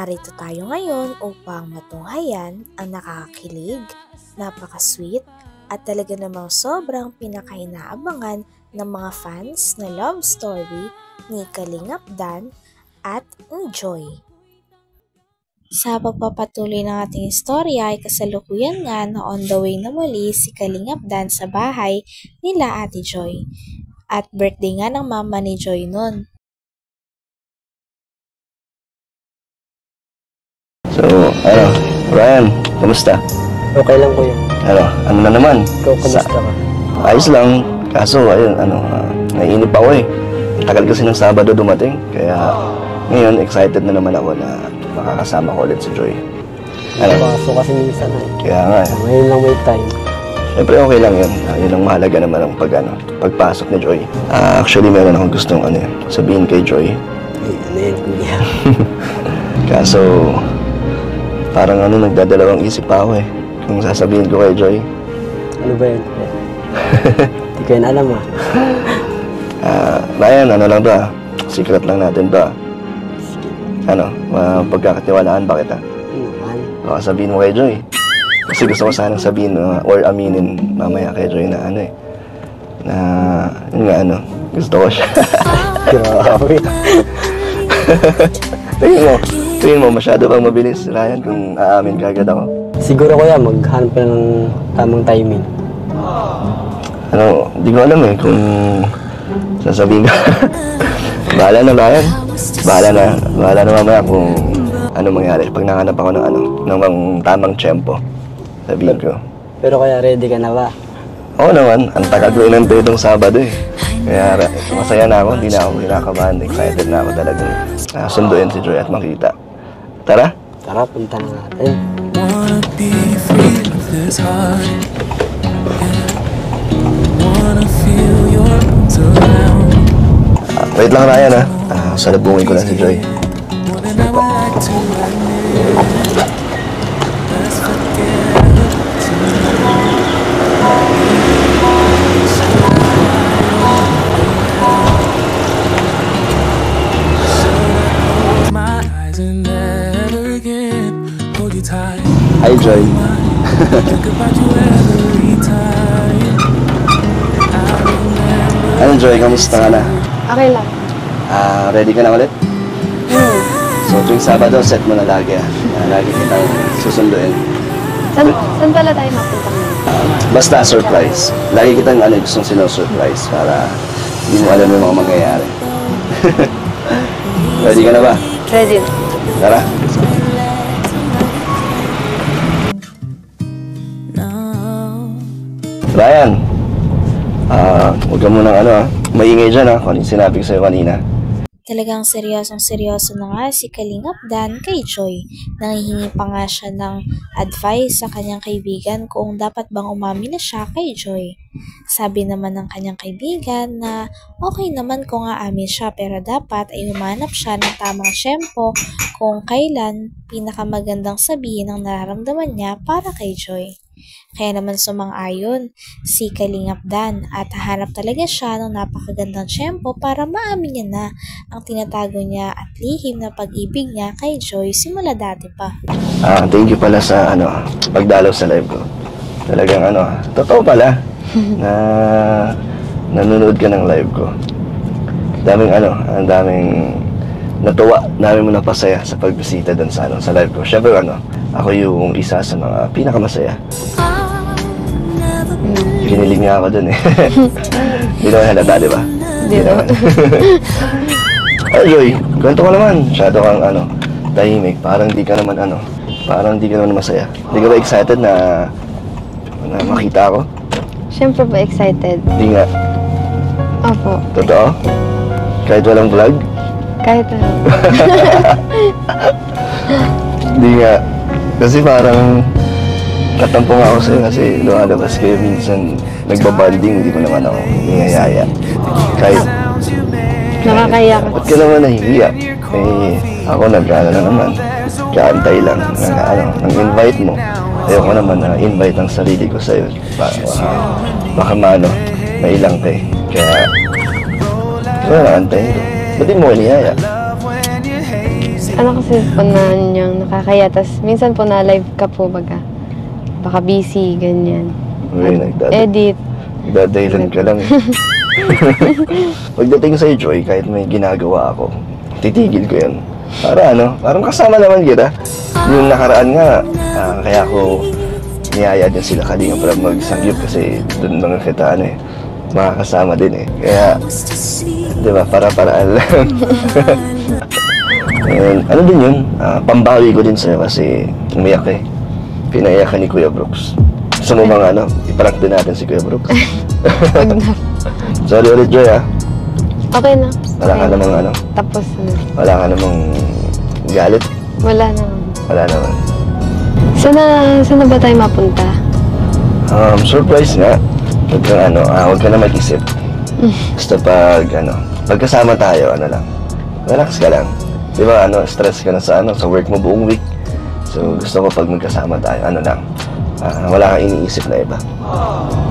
Narito tayo ngayon upang matunghayan ang nakakakilig, napaka-sweet at talaga namang sobrang pinakainaabangan ng mga fans na love story ni Kalingap Dan at ni Joy. Sa pagpapatuloy ng ating istorya ay kasalukuyan nga na on the way na muli si Kalingap Dan sa bahay nila Ate Joy. At birthday nga ng mama ni Joy nun. So, Ryan, kamusta? Okay lang kuya. Ano na naman? Ikaw, kamusta ka? Ayos lang, kaso, naiinip ako eh. Tagal kasi ng Sabado dumating, kaya ngayon excited na naman ako na makakasama ko ulit si Joy. Pasok kasi minsan eh. Kaya nga eh. Ngayon lang may time. Siyempre okay lang yun. Yun ang mahalaga naman ang pagpasok ni Joy. Actually, meron akong gustong sabihin kay Joy. Ano yan kuya? Kaso, parang nagdadalawang isip pa ako eh. Kung sasabihin ko kay Joy. Ano ba yan kuya? Hindi ko yan alam ah. Ryan, ano lang to ah. Secret lang natin to ah. Pagkakatiwalaan ba kita? Ano man? O, sabihin mo kay Joy. Kasi gusto ko sanang sabihin or aminin mamaya kay Joy na yun nga gusto ko siya. Grabe. Tingin mo, masyado bang mabilis, Ryan, kung aamin ka agad ako? Siguro kuya, maghanap ka ng tamang timing. Di ko alam eh kung sasabihin ka. Bahala na, Ryan. Bahala na mamaya kung ano mangyari. Pag nanganap ako ng tamang tiyempo, sabihin ko. Pero kaya ready ka na ba? Oo naman, ang tagal ko inantay itong Sabado eh. Kaya masaya na ako, hindi na ako kinakabahan. Excited na ako talagang sunduin si Joy at makita. Tara? Tara, punta na natin. Wanna be free of this heart. Wanna feel your arms around. Wait lang, Ryan salubungin ko lang si Joy. More than I would like to admit. Let's forget my eyes and never again hold you tight. Hi, Joy. Think about you every time. Ano, Joy? Kamusta ka na? Okay lang. Ready ka na ulit? So, tuwing Sabado, set mo na lagi lagi kitang susunduin. Saan pala tayo mapunta ngayon? Basta surprise. Lagi kitang gustong sino-surprise para hindi mo alam yung mga mangyayari. Ready ka na ba? Ready. Tara. Ryan, huwag ka munang maingay dyan kung ano yung sinabi ko sa'yo kanina. Talagang seryosong-seryoso na nga si Kalingap Dan kay Joy. Nanghihingi pa nga siya ng advice sa kanyang kaibigan kung dapat bang umamin na siya kay Joy. Sabi naman ng kanyang kaibigan na okay naman kung aamin siya pero dapat ay humanap siya ng tamang tiyempo kung kailan pinakamagandang sabihin ang nararamdaman niya para kay Joy. Kaya naman sumang-ayon si Kalingap Dan at hahanap talaga siya ng napakagandang tiyempo para maamin niya na ang tinatago niya at lihim na pag-ibig niya kay Joy simula dati pa. Thank you pala sa pagdalaw sa live ko. Talagang totoo pala na nanonood ka ng live ko. Ang daming natuwa, dami mo napasaya sa pagbisita doon sa live ko. Syempre ako yung isa sa mga pinakamasaya. Kinilig nga ako dun eh. Hindi naman halata, di ba? Hindi naman. Ay, Joy, ganito ka naman. Masyado kang tahimik. Parang di ka naman masaya. Hindi ka ba excited na makita ako? Siyempre po excited. Hindi nga. Opo. Totoo? Kahit walang vlog? Kahit ano. Hindi nga. Kasi parang tatampo nga ako sa'yo kasi lumalabas kayo minsan nagbabanding, hindi ko naman ako niyayaya. Kahit Nakakaya ka. ba't ka naman nahihiya? Ako naman, kaantay lang ng invite mo. Ayoko naman na invite ang sarili ko sa'yo. Baka mailang ka eh. Kaya naantayin ko. Ba't di mo niyaya? Ano kasi po na yung nakakaya, tas minsan po na live ka po baga. Baka busy, ganyan. Uy, Edit. nagdadahilan ka lang. Pagdating sa Joy, kahit may ginagawa ako, titigil ko yan. Para parang kasama naman kita. Yung nakaraan nga, kaya ako niyaya din sila Kalinga para magsanggip kasi doon mga kita makakasama din eh. Kaya, di ba, para-paraan lang. And, ano din yun, pambawi ko din sa'yo kasi umiyak eh. Pinaiyak ka ni Kuya Brooks. Gusto mo bang iparak din natin si Kuya Brooks? Wag na. Sorry ulit, Joy Okay na. Wala ka Okay. namang Tapos na. wala ka namang galit? Wala naman. Wala naman. Saan na ba tayo mapunta? Surprise nga. Huwag ka na mag-isip. Basta pagkasama tayo, lang. Relax ka lang. Di ba, stress ka na sa work mo buong week. So, gusto ko pag magkasama tayo, lang. Wala kang iniisip na iba.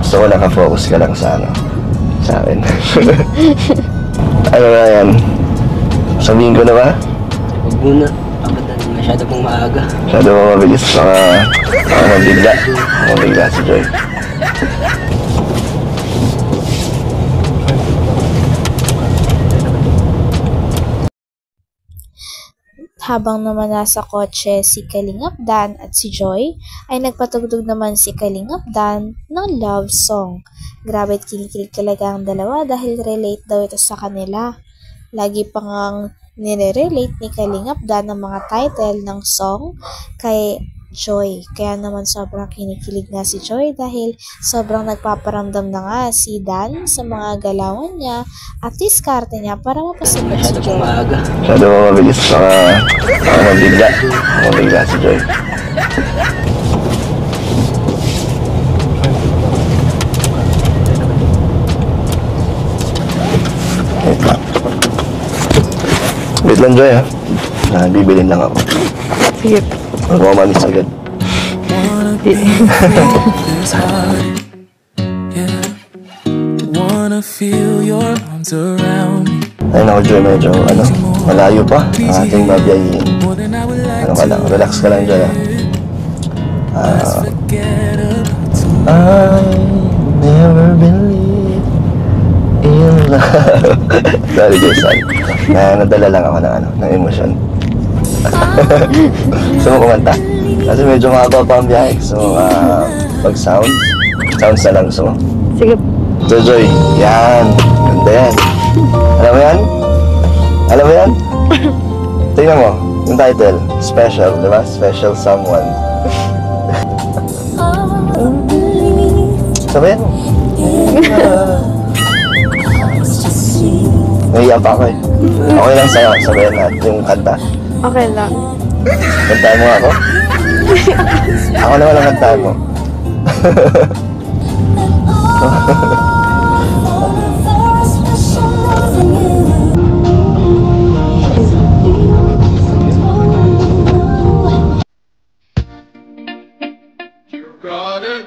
Gusto ko naka-focus ka lang sa akin. Ano na yan? Sabihin ko na ba? Huwag muna. Masyado pong maaga. Masyado mo mabilis. Mabigla. Mabigla si Joy. Habang naman nasa kotse si Kalingap Dan at si Joy, ay nagpatugtog naman si Kalingap Dan ng love song. Grabe at kinikilig talaga ang dalawa dahil relate daw ito sa kanila. Lagi pa ngang nire-relate ni Kalingap Dan ang mga title ng song kay Joy. Kaya naman sobrang kinikilig nga si Joy dahil sobrang nagpaparamdam na nga si Dan sa mga galawan niya at diskarte niya para mapasagot si Masyado pong Joy. maaga. Masyado mo mabilis. Mabigla. Mabigla si Joy. Wait lang, Joy, bibilin lang ako. Sige. Huwag mo mamis agad. Wanna be this hard, yeah. Wanna feel your arms around me. Ayun ako, Joy, medyo, malayo pa ang ating babiyahin. More than I would like Ka lang, relax ka lang, Joy, Let's forget about I never believe in love. Sorry, Joy, sorry. Nadala lang ako ng emosyon. Gusto mo kumanta? Kasi medyo mahaba pa ang biyahe. So, pag sounds na lang gusto mo. Sige. Joy, yan. Ganda yan. Alam mo yan? Alam mo yan? Tingnan mo, yung title, Special, di ba? Special Someone. Sabihin mo. Nahiya pa ako eh. Okay lang sa'yo, sabihin natin yung kanta. Okay lang. Kantahan mo nga ako? Ako naman ang kantahan mo. Got it.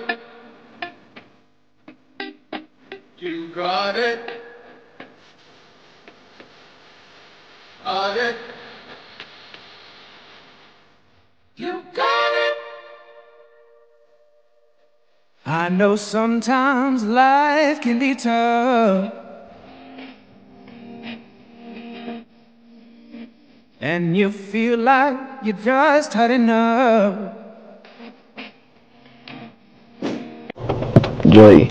You got it. Got it. You got it. I know sometimes life can be tough, and you feel like you just had enough. Joy.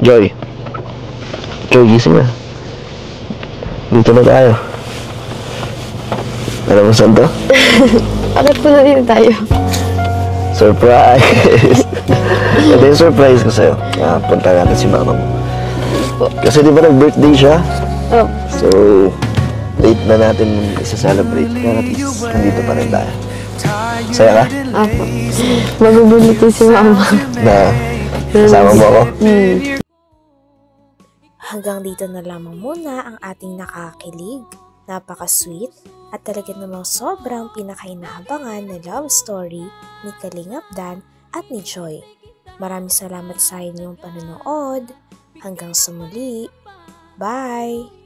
Joy. Joy, gising na. Dito na tayo. Alam mo saan to? Bakit po na dito tayo? Surprise! Ito yung surprise ko sa'yo. Punta natin si mama mo. Kasi di ba nag-birthday siya? Oh, So, late na natin isa-celebrate. Kaya at least nandito pa rin tayo. Saya ka? apo. Magugulitin si mama. Na kasama mo ako? Hanggang dito na lamang muna ang ating nakakakilig, napaka-sweet, at talaga namang sobrang pinakainahabangan na love story ni Kalingap Dan at ni Joy. Maraming salamat sa inyong panonood. Hanggang sa muli. Bye!